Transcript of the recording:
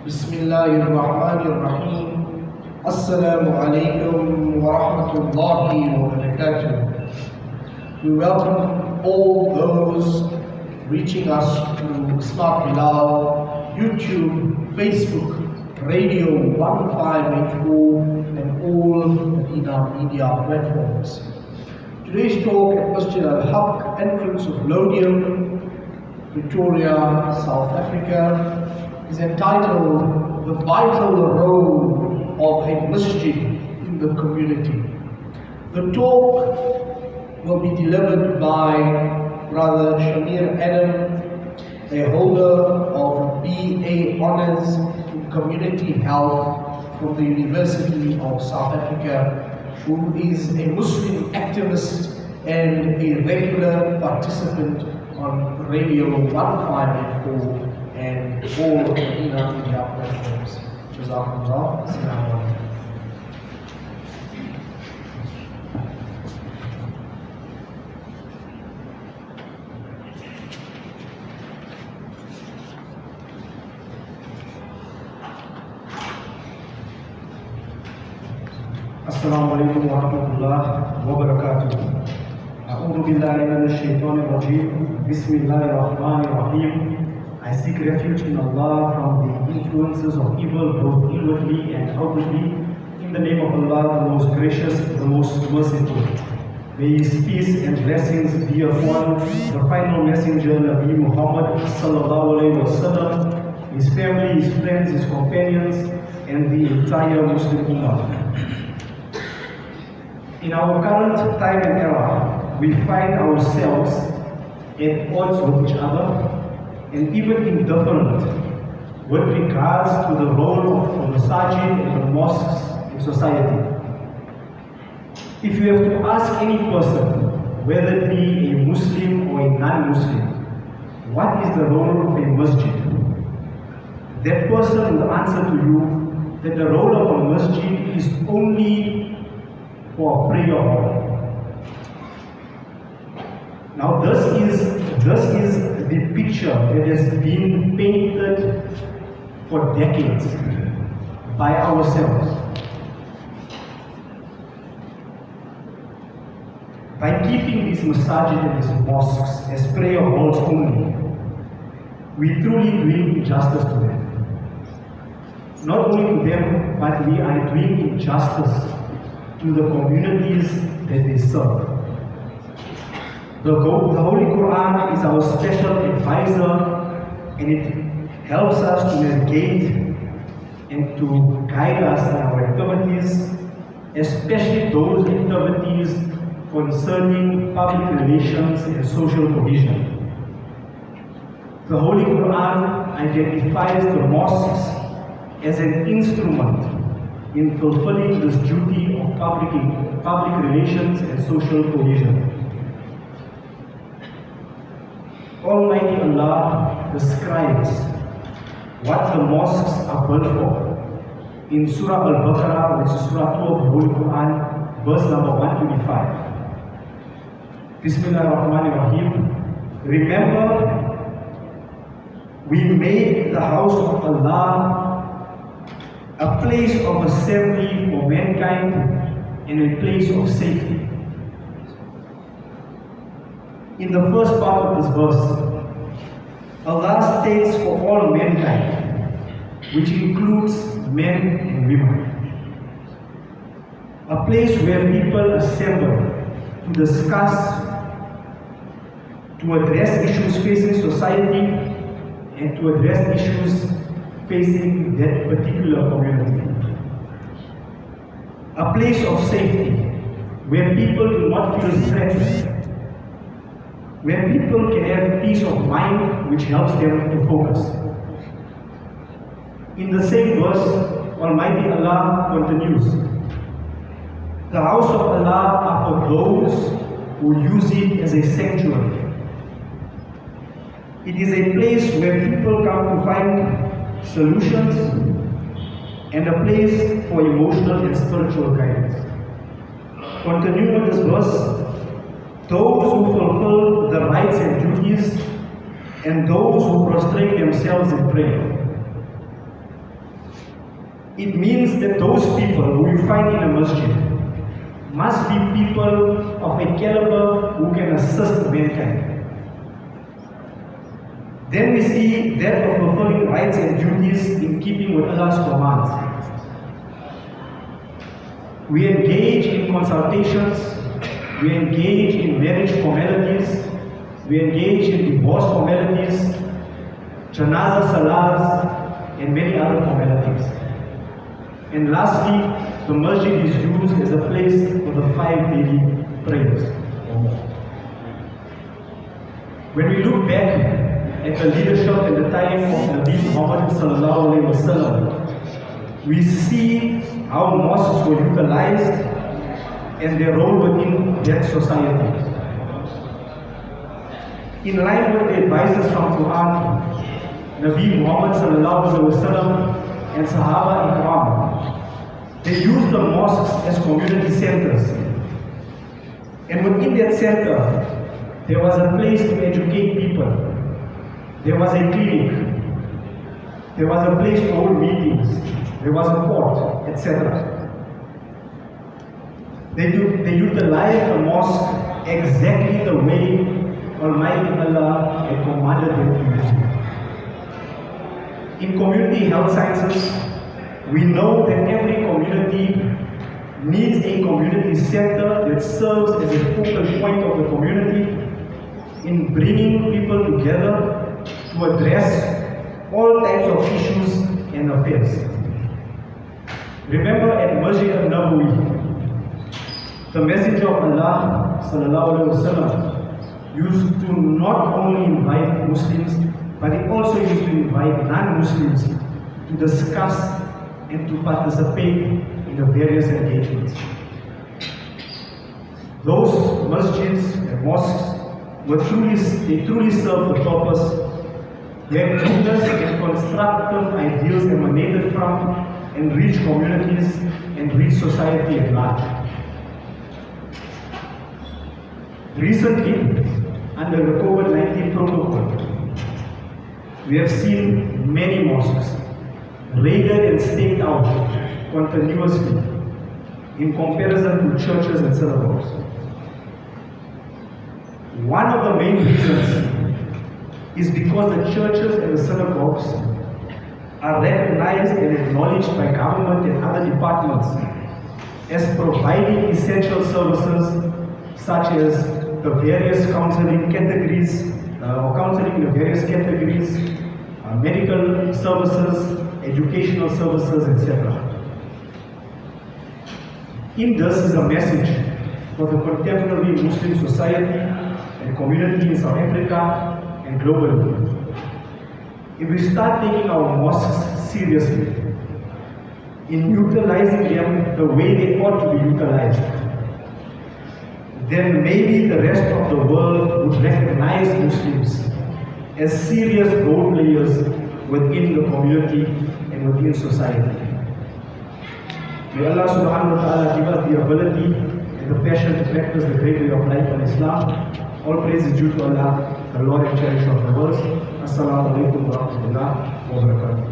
Bismillahirrahmanirrahim. Assalamu alaikum wa rahmatullahi wa barakatuh. We welcome all those reaching us through Smart Bilal, YouTube, Facebook, Radio 1584 and all Medina media platforms. Today's talk at Masjid Al-Haq, entrance of Lodium, Pretoria, South Africa, is entitled The Vital Role of a Masjid in the Community. The talk will be delivered by Brother Shamir Adam, a holder of BA Honours in Community Health from the University of South Africa, who is a Muslim activist and a regular participant on Radio 1584 and all Medina media platforms. Jazakumullah. Assalamu alaikum. السلام عليكم ورحمة الله وبركاته. أعوذ بالله من الشيطان الرجيم. بسم الله الرحمن الرحيم. I seek refuge in Allah from the influences of evil, both inwardly and outwardly. In the name of Allah, the most gracious, the most merciful. May His peace and blessings be upon the final messenger, Nabi Muhammad sallallahu alaihi wasallam, his family, his friends, his companions, and the entire Muslim Ummah. In our current time and era, we find ourselves at odds with each other and even indifferent with regards to the role of the masajid and the mosques in society. If you have to ask any person, whether it be a Muslim or a non-Muslim, what is the role of a masjid? That person will answer to you that the role of a masjid is only for prayer hall. Now this is the picture that has been painted for decades by ourselves. By keeping these masajid and these mosques as prayer halls only, we truly doing injustice to them. Not only to them, but we are doing injustice to the communities that they serve. The Holy Quran is our special advisor, and it helps us to navigate and to guide us in our activities, especially those activities concerning public relations and social cohesion. The Holy Quran identifies the mosques as an instrument in fulfilling this duty of public relations and social cohesion. Almighty Allah describes what the mosques are built for in Surah Al-Baqarah, which is Surah 2 of the Holy Quran, verse number 125. Bismillahirrahmanirrahim. Remember, we made the house of Allah a place of assembly for mankind and a place of safety. In the first part of this verse, Allah states for all mankind, which includes men and women, a place where people assemble to discuss, to address issues facing society and to address issues facing that particular community. A place of safety where people do not feel threatened, where people can have peace of mind which helps them to focus. In the same verse, Almighty Allah continues, the house of Allah are for those who use it as a sanctuary. It is a place where people come to find solutions and a place for emotional and spiritual guidance. Continuing with this verse, those who fulfill the rights and duties and those who prostrate themselves in prayer. it means that those people who you find in a masjid must be people of a caliber who can assist mankind. Then we see that of fulfilling rights and duties in keeping with Allah's commands. We engage in consultations, we engage in marriage formalities, we engage in divorce formalities, janaza salahs, and many other formalities. And lastly, the masjid is used as a place for the 5 daily prayers. When we look back at the leadership and the time of Nabi Muhammad sallallahu alaihi wasallam, we see how mosques were utilized and their role within that society. In line with the advices from Quran, Nabi Muhammad sallallahu alaihi wasallam and Sahaba Ikram, they used the mosques as community centers. And within that center, there was a place to educate people. There was a clinic. There was a place to hold meetings. There was a court, etc. They utilized the mosque exactly the way Almighty Allah had commanded them to use it. In community health sciences, we know that every community needs a community center that serves as a focal point of the community in bringing people together to address all types of issues and affairs. Remember at Masjid al-Nabawi, the Messenger of Allah sallallahu alaihi wasallam used to not only invite Muslims, but he also used to invite non-Muslims to discuss and to participate in the various engagements. Those masjids and mosques they truly serve the purpose where goodness and constructive ideals emanated from and reach communities and reach society at large. Recently, under the COVID-19 protocol, we have seen many mosques raided and staked out continuously in comparison to churches and synagogues. One of the main reasons is because the churches and the synagogues are recognized and acknowledged by government and other departments as providing essential services such as the various counseling categories, counseling in the various categories, medical services, educational services, etc. In this is a message for the contemporary Muslim society and community in South Africa and globally. If we start taking our mosques seriously, in utilizing them the way they ought to be utilized, then maybe the rest of the world would recognize Muslims as serious role players within the community and within society. May Allah subhanahu wa ta'ala give us the ability and the passion to practice the great way of life in Islam. All praise is due to Allah, the Lord and Cherisher of the world. Assalamu alaikum wa rahmatullahi wa barakatuh.